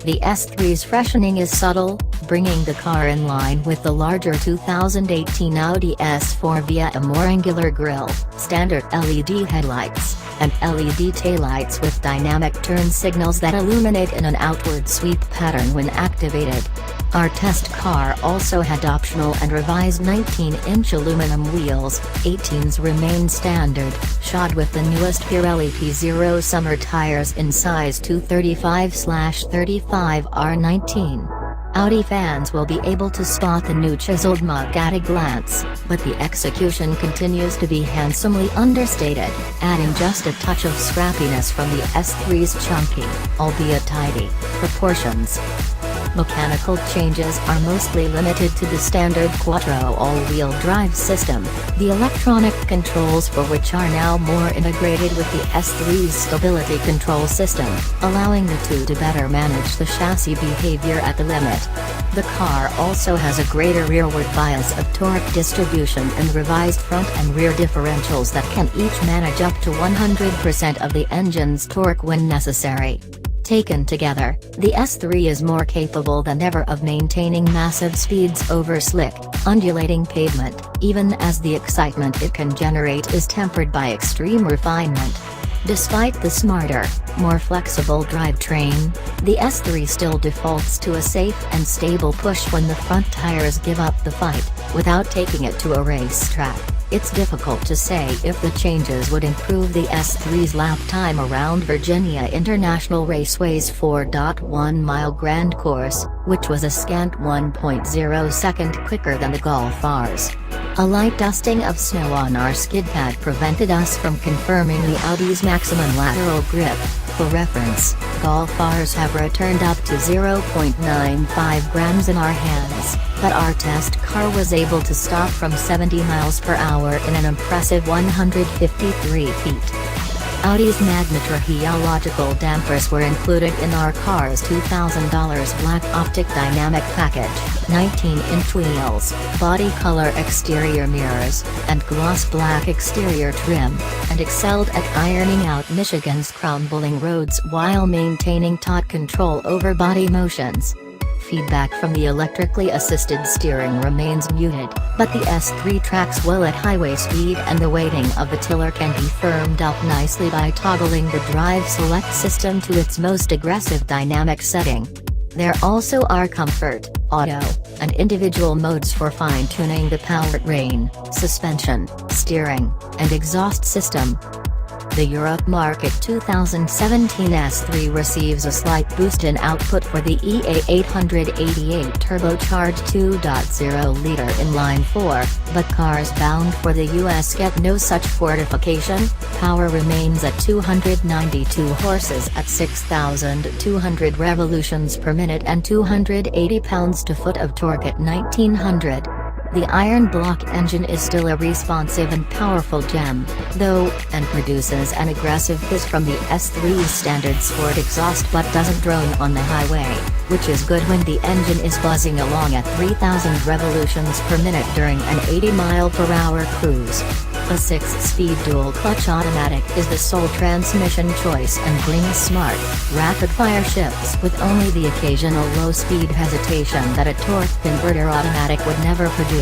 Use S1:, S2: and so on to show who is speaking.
S1: The S3's freshening is subtle, bringing the car in line with the larger 2018 Audi S4 via a more angular grille, standard LED headlights, and LED taillights with dynamic turn signals that illuminate in an outward sweep pattern when activated. Our test car also had optional and revised 19-inch aluminum wheels. 18s remain standard, shod with the newest Pirelli P0 summer tires in size 235/35R19. Audi fans will be able to spot the new chiseled mug at a glance, but the execution continues to be handsomely understated, adding just a touch of scrappiness from the S3's chunky, albeit tidy, proportions. Mechanical changes are mostly limited to the standard Quattro all-wheel drive system, the electronic controls for which are now more integrated with the S3's stability control system, allowing the two to better manage the chassis behavior at the limit. The car also has a greater rearward bias of torque distribution and revised front and rear differentials that can each manage up to 100% of the engine's torque when necessary. Taken together, the S3 is more capable than ever of maintaining massive speeds over slick, undulating pavement, even as the excitement it can generate is tempered by extreme refinement. Despite the smarter, more flexible drivetrain, the S3 still defaults to a safe and stable push when the front tires give up the fight, without taking it to a racetrack. It's difficult to say if the changes would improve the S3's lap time around Virginia International Raceway's 4.1-mile Grand Course, which was a scant 1.0 second quicker than the Golf R's. A light dusting of snow on our skid pad prevented us from confirming the Audi's maximum lateral grip. For reference, Golf R's have returned up to 0.95 grams in our hands, but our test car was able to stop from 70 miles per hour in an impressive 153 feet. Audi's magnetraheliological dampers were included in our car's $2,000 black optic dynamic package, 19-inch wheels, body color exterior mirrors, and gloss black exterior trim, and excelled at ironing out Michigan's crumbling roads while maintaining taut control over body motions. Feedback from the electrically assisted steering remains muted, but the S3 tracks well at highway speed and the weighting of the tiller can be firmed up nicely by toggling the drive select system to its most aggressive dynamic setting. There also are Comfort, Auto, and individual modes for fine-tuning the powertrain, suspension, steering, and exhaust system. The Europe Market 2017 S3 receives a slight boost in output for the EA888 turbocharged 2.0-liter inline 4, but cars bound for the US get no such fortification. Power remains at 292 horses at 6,200 revolutions per minute and 280 pounds-to-foot of torque at 1,900. The iron block engine is still a responsive and powerful gem, though, and produces an aggressive hiss from the S3's standard sport exhaust but doesn't drone on the highway, which is good when the engine is buzzing along at 3,000 revolutions per minute during an 80-mile-per-hour cruise. A 6-speed dual-clutch automatic is the sole transmission choice and brings smart, rapid-fire shifts with only the occasional low-speed hesitation that a torque converter automatic would never produce.